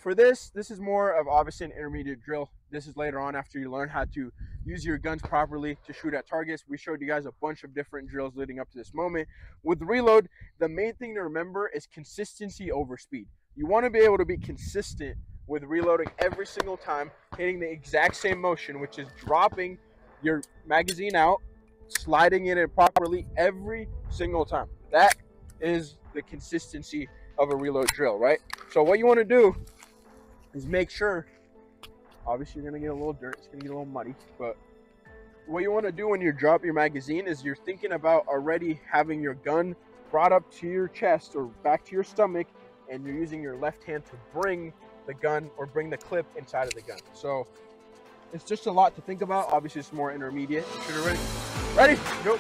for this is more of obviously an intermediate drill. This is later on after you learn how to use your guns properly to shoot at targets. We showed you guys a bunch of different drills leading up to this moment. With reload, the main thing to remember is consistency over speed. You want to be able to be consistent with reloading every single time, hitting the exact same motion, which is dropping your magazine out, sliding it in properly every single time. That is the consistency of a reload drill, right? So what you want to do is make sure, obviously you're going to get a little dirt, it's going to get a little muddy, but what you want to do when you drop your magazine is you're thinking about already having your gun brought up to your chest or back to your stomach, and you're using your left hand to bring the gun or bring the clip inside of the gun. So it's just a lot to think about. Obviously it's more intermediate. Shoot it ready. Ready, go.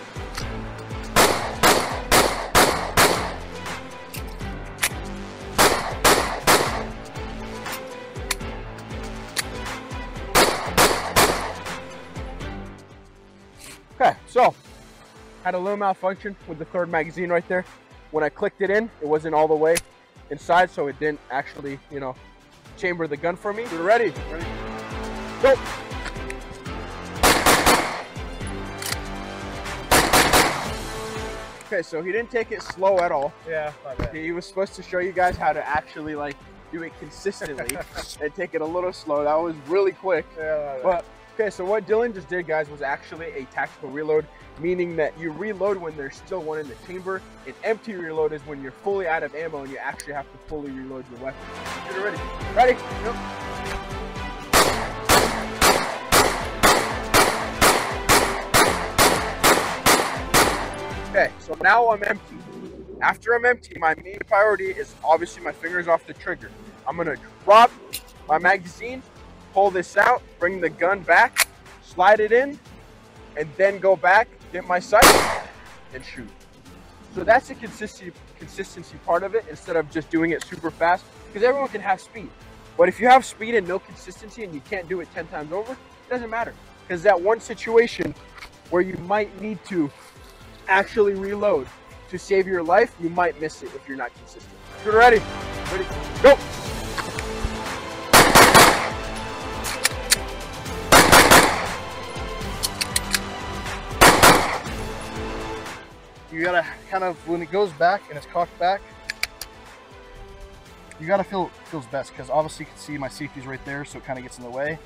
Okay, so had a little malfunction with the third magazine right there. When I clicked it in, it wasn't all the way inside, so it didn't actually, you know, chamber the gun for me. We're ready. Ready. Go. Okay, so he didn't take it slow at all. Yeah, my bad. He was supposed to show you guys how to actually like do it consistently and take it a little slow. That was really quick. Yeah, but okay, so what Dylan just did, guys, was actually a tactical reload, meaning that you reload when there's still one in the chamber. An empty reload is when you're fully out of ammo and you actually have to fully reload your weapon. Get it ready. Ready? Yep. Okay, so now I'm empty. After I'm empty, my main priority is obviously my fingers off the trigger. I'm gonna drop my magazine, pull this out, bring the gun back, slide it in, and then go back, get my sight, and shoot. So that's the consistency part of it, instead of just doing it super fast, because everyone can have speed. But if you have speed and no consistency and you can't do it 10 times over, it doesn't matter. Because that one situation where you might need to actually reload to save your life, you might miss it if you're not consistent. Get ready. Ready, go. You gotta kind of, when it goes back and it's cocked back, you gotta feel it feels best, because obviously you can see my safety's right there, so it kind of gets in the way.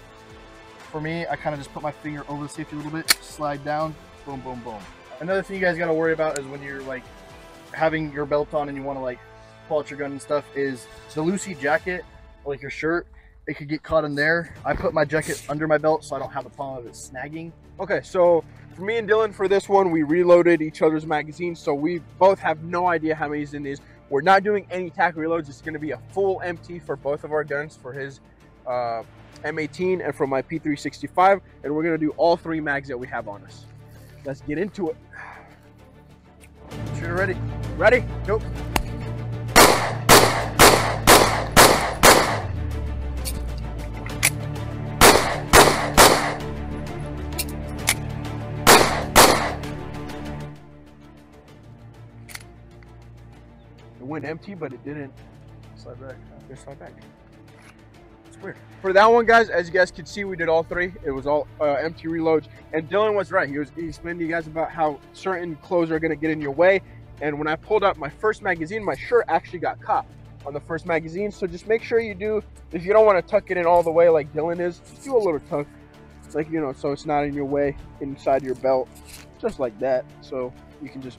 For me, I kind of just put my finger over the safety a little bit, slide down, boom, boom, boom. Another thing you guys gotta worry about is when you're like having your belt on and you want to like pull out your gun and stuff, is the loosey jacket, like your shirt, it could get caught in there. I put my jacket under my belt so I don't have the problem of it snagging. Okay, so for me and Dylan, for this one, we reloaded each other's magazines, so we both have no idea how many's in these. We're not doing any tack reloads. It's going to be a full empty for both of our guns, for his M18 and for my P365, and we're going to do all 3 mags that we have on us. Let's get into it. Shooter ready. Ready? Go. It went empty, but it didn't slide back. Just slide back. It's weird. For that one, guys, as you guys can see, we did all 3. It was all empty reloads. And Dylan was right. He explained to you guys about how certain clothes are going to get in your way. And when I pulled out my first magazine, my shirt actually got caught on the first magazine. So just make sure you do, if you don't want to tuck it in all the way like Dylan is, just do a little tuck. It's like, you know, so it's not in your way inside your belt. Just like that. So you can just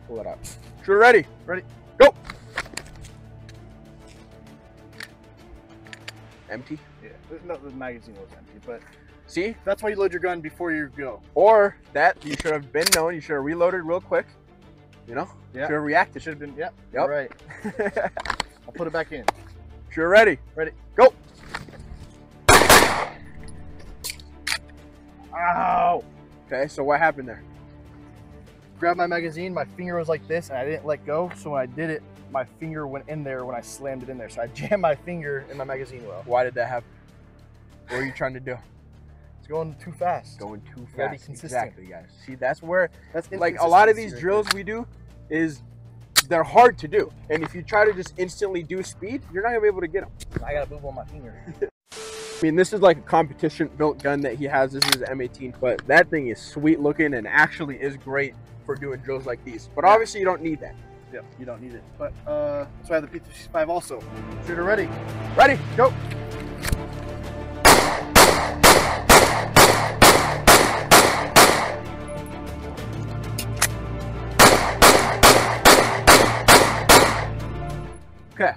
pull it out. Shooter ready. Ready. Go. Empty? Yeah, no, the magazine was empty, but see, that's why you load your gun before you go. Or that you should have been known, you should have reloaded real quick, you know? Yeah. Should have reacted. Should have been, yeah. Yep. Right. I'll put it back in. Sure, ready. Ready. Go. Ow. Okay, so what happened there? Grabbed my magazine, my finger was like this, and I didn't let go, so when I did it, my finger went in there when I slammed it in there. So I jammed my finger in my magazine well. Why did that happen? What were you trying to do? It's going too fast. Going too fast. Gotta be consistent. Exactly, guys. See, that's where, that's like a lot of these drills we do is they're hard to do. And if you try to just instantly do speed, you're not gonna be able to get them. I gotta move on my finger. I mean, this is like a competition built gun that he has. This is an M18, but that thing is sweet looking and actually is great for doing drills like these. But obviously you don't need that. Yep, you don't need it. But so I have the P365 also. Shooter ready. Ready, go. Okay,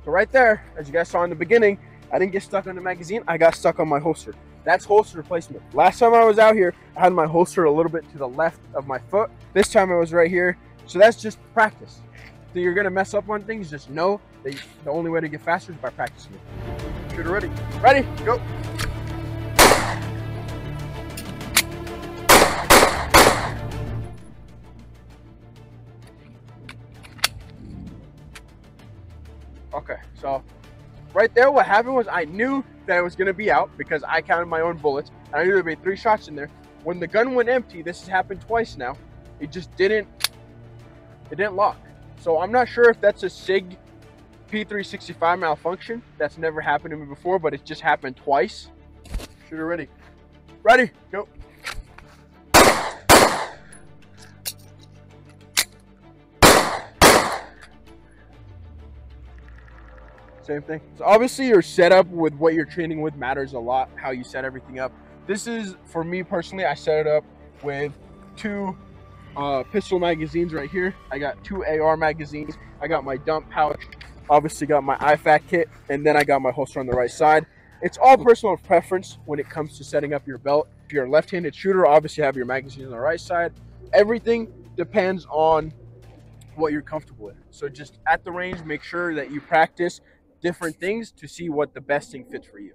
so right there, as you guys saw in the beginning, I didn't get stuck on the magazine, I got stuck on my holster. That's holster placement. Last time I was out here, I had my holster a little bit to the left of my foot. This time I was right here. So that's just practice. So you're gonna mess up on things, just know that the only way to get faster is by practicing it. Shooter ready. Ready, go. Okay, so right there what happened was I knew that it was going to be out because I counted my own bullets. And I knew there'd be 3 shots in there. When the gun went empty, this has happened twice now, it didn't lock. So I'm not sure if that's a SIG P365 malfunction. That's never happened to me before, but it just happened twice. Shooter ready. Ready, go. Same thing. So obviously your setup with what you're training with matters a lot, how you set everything up. This is, for me personally, I set it up with 2 pistol magazines right here. I got 2 AR magazines. I got my dump pouch, obviously got my IFAK kit, and then I got my holster on the right side. It's all personal preference when it comes to setting up your belt. If you're a left-handed shooter, obviously have your magazines on the right side. Everything depends on what you're comfortable with. So just at the range, make sure that you practice different things to see what the best thing fits for you.